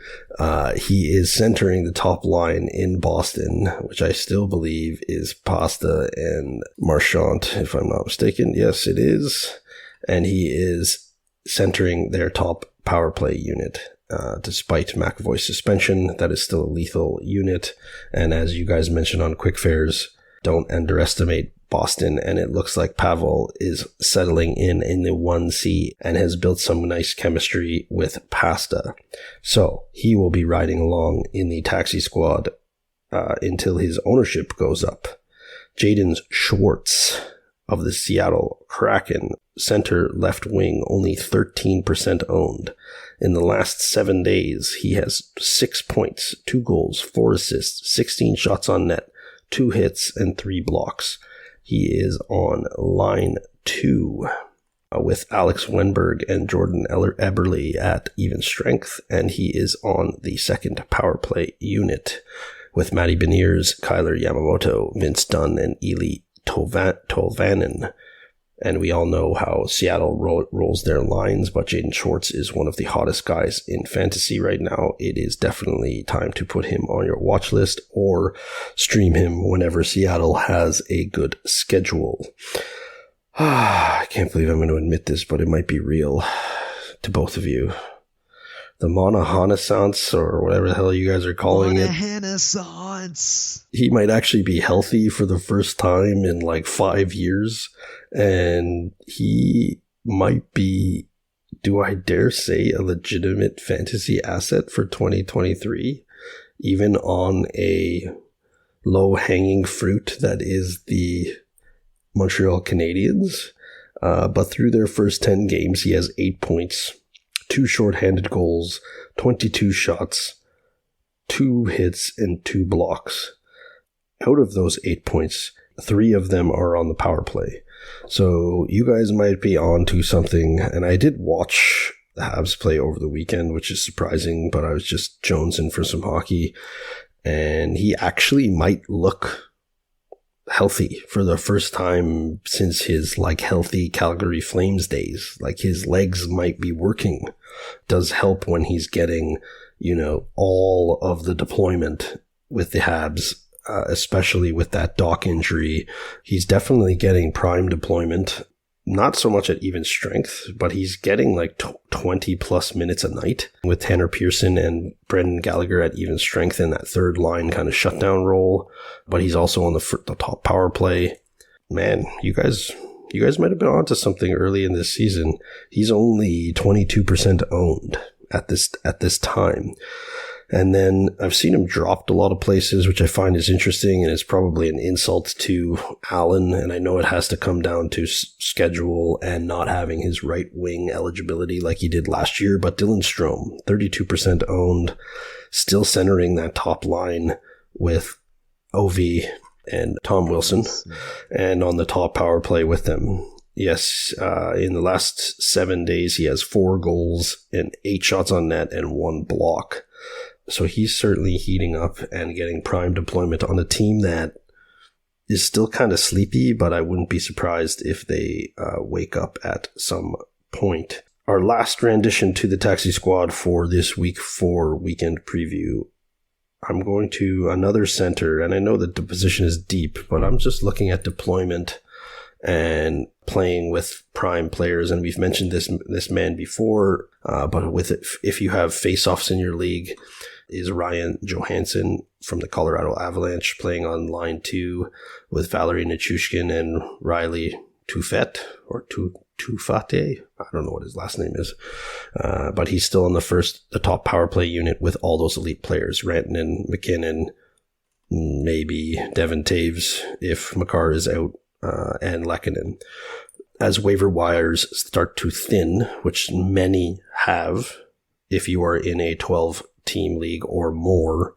He is centering the top line in Boston, which I still believe is Pasta and Marchand, if I'm not mistaken. Yes, it is. And he is centering their top power play unit. Despite McAvoy's suspension, that is still a lethal unit. And as you guys mentioned on Quick Fares, don't underestimate Boston, and it looks like Pavel is settling in the 1C and has built some nice chemistry with Pasta. So he will be riding along in the taxi squad until his ownership goes up. Jaden Schwartz of the Seattle Kraken, center left wing, only 13% owned. In the last 7 days, he has 6 points, 2 goals, 4 assists, 16 shots on net, 2 hits, and 3 blocks. He is on line 2 with Alex Wenberg and Jordan Eberle at even strength, and he is on the second power play unit with Matty Beniers, Kyler Yamamoto, Vince Dunn, and Eli Tolvanen. And we all know how Seattle rolls their lines, but Jaden Schwartz is one of the hottest guys in fantasy right now. It is definitely time to put him on your watch list or stream him whenever Seattle has a good schedule. I can't believe I'm going to admit this, but it might be real to both of you. The Monahanessance, or whatever the hell you guys are calling it. Monahanessance. He might actually be healthy for the first time in like 5 years. And he might be, do I dare say, a legitimate fantasy asset for 2023, even on a low-hanging fruit that is the Montreal Canadiens. But through their first 10 games, he has 8 points, 2 shorthanded goals, 22 shots, 2 hits, and 2 blocks. Out of those 8 points, 3 of them are on the power play. So you guys might be on to something, and I did watch the Habs play over the weekend, which is surprising, but I was just jonesing for some hockey, and he actually might look healthy for the first time since his healthy Calgary Flames days. Like, his legs might be working. Does help when he's getting, all of the deployment with the Habs. Especially with that Doc injury. He's definitely getting prime deployment, not so much at even strength, but he's getting 20 plus minutes a night with Tanner Pearson and Brendan Gallagher at even strength in that third line kind of shutdown role. But he's also on the top power play. Man, you guys might have been onto something early in this season. He's only 22% owned at this time. And then I've seen him dropped a lot of places, which I find is interesting, and it's probably an insult to Allen. And I know it has to come down to schedule and not having his right wing eligibility like he did last year. But Dylan Strome, 32% owned, still centering that top line with Ovi and Tom Wilson, and on the top power play with them. Yes, in the last 7 days, he has 4 goals and 8 shots on net and 1 block. So he's certainly heating up and getting prime deployment on a team that is still kind of sleepy, but I wouldn't be surprised if they wake up at some point. Our last rendition to the Taxi Squad for this week 4 weekend preview. I'm going to another center, and I know that the position is deep, but I'm just looking at deployment and playing with prime players. And we've mentioned this man before, but with it, if you have face-offs in your league, is Ryan Johansson from the Colorado Avalanche playing on line 2 with Valerie Nichushkin and Riley Tufate or Tufate. I don't know what his last name is, but he's still on the top power play unit with all those elite players: Rantanen, McKinnon, maybe Devin Taves if Makar is out, and Lehkonen. As waiver wires start to thin, which many have, if you are in a 12-team league or more,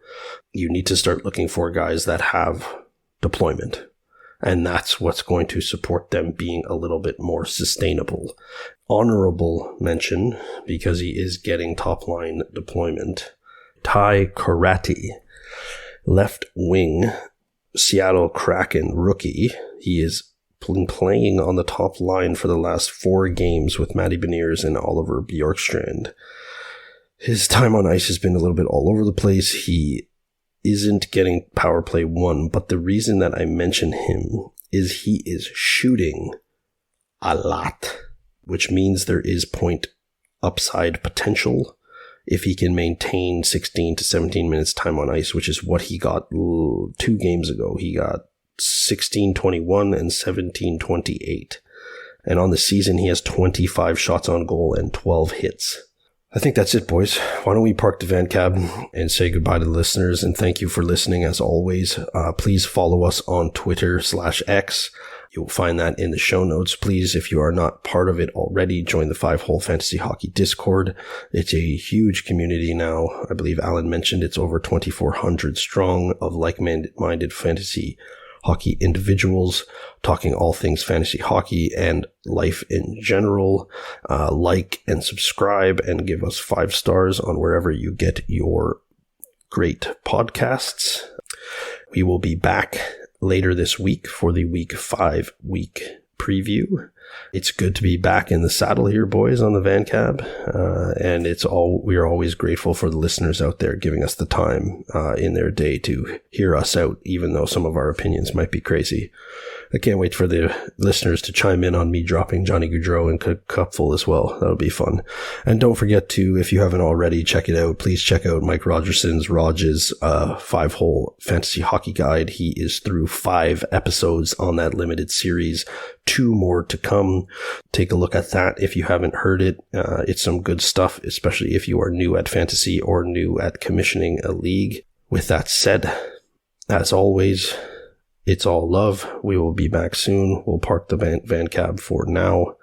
you need to start looking for guys that have deployment. And that's what's going to support them being a little bit more sustainable. Honorable mention, because he is getting top-line deployment, Ty Karate, left wing, Seattle Kraken rookie. He is playing on the top line for the last 4 games with Matty Beniers and Oliver Bjorkstrand. His time on ice has been a little bit all over the place. He isn't getting power play 1, but the reason that I mention him is he is shooting a lot, which means there is point upside potential if he can maintain 16 to 17 minutes time on ice, which is what he got 2 games ago. He got 16-21 and 17-28. And on the season, he has 25 shots on goal and 12 hits. I think that's it, boys. Why don't we park the van cab and say goodbye to the listeners, and thank you for listening as always. Please follow us on Twitter/X. You'll find that in the show notes. Please, if you are not part of it already, join the 5-Hole Fantasy Hockey Discord. It's a huge community now. I believe Alan mentioned it's over 2,400 strong of like-minded fantasy hockey individuals, talking all things fantasy hockey and life in general. Like and subscribe and give us 5 stars on wherever you get your great podcasts. We will be back later this week for the week 5 preview. It's good to be back in the saddle here, boys, on the Van Cab. And we are always grateful for the listeners out there giving us the time in their day to hear us out, even though some of our opinions might be crazy. I can't wait for the listeners to chime in on me dropping Johnny Gaudreau in Cupful as well. That'll be fun. And don't forget to, if you haven't already, check it out. Please check out Mike Rogerson's 5-hole fantasy hockey guide. He is through 5 episodes on that limited series. 2 more to come. Take a look at that if you haven't heard it. It's some good stuff, especially if you are new at fantasy or new at commissioning a league. With that said, as always, it's all love. We will be back soon. We'll park the van cab for now.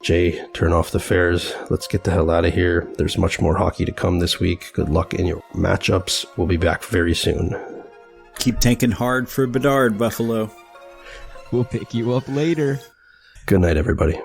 Jay, turn off the fares. Let's get the hell out of here. There's much more hockey to come this week. Good luck in your matchups. We'll be back very soon. Keep tanking hard for Bedard, Buffalo. We'll pick you up later. Good night, everybody.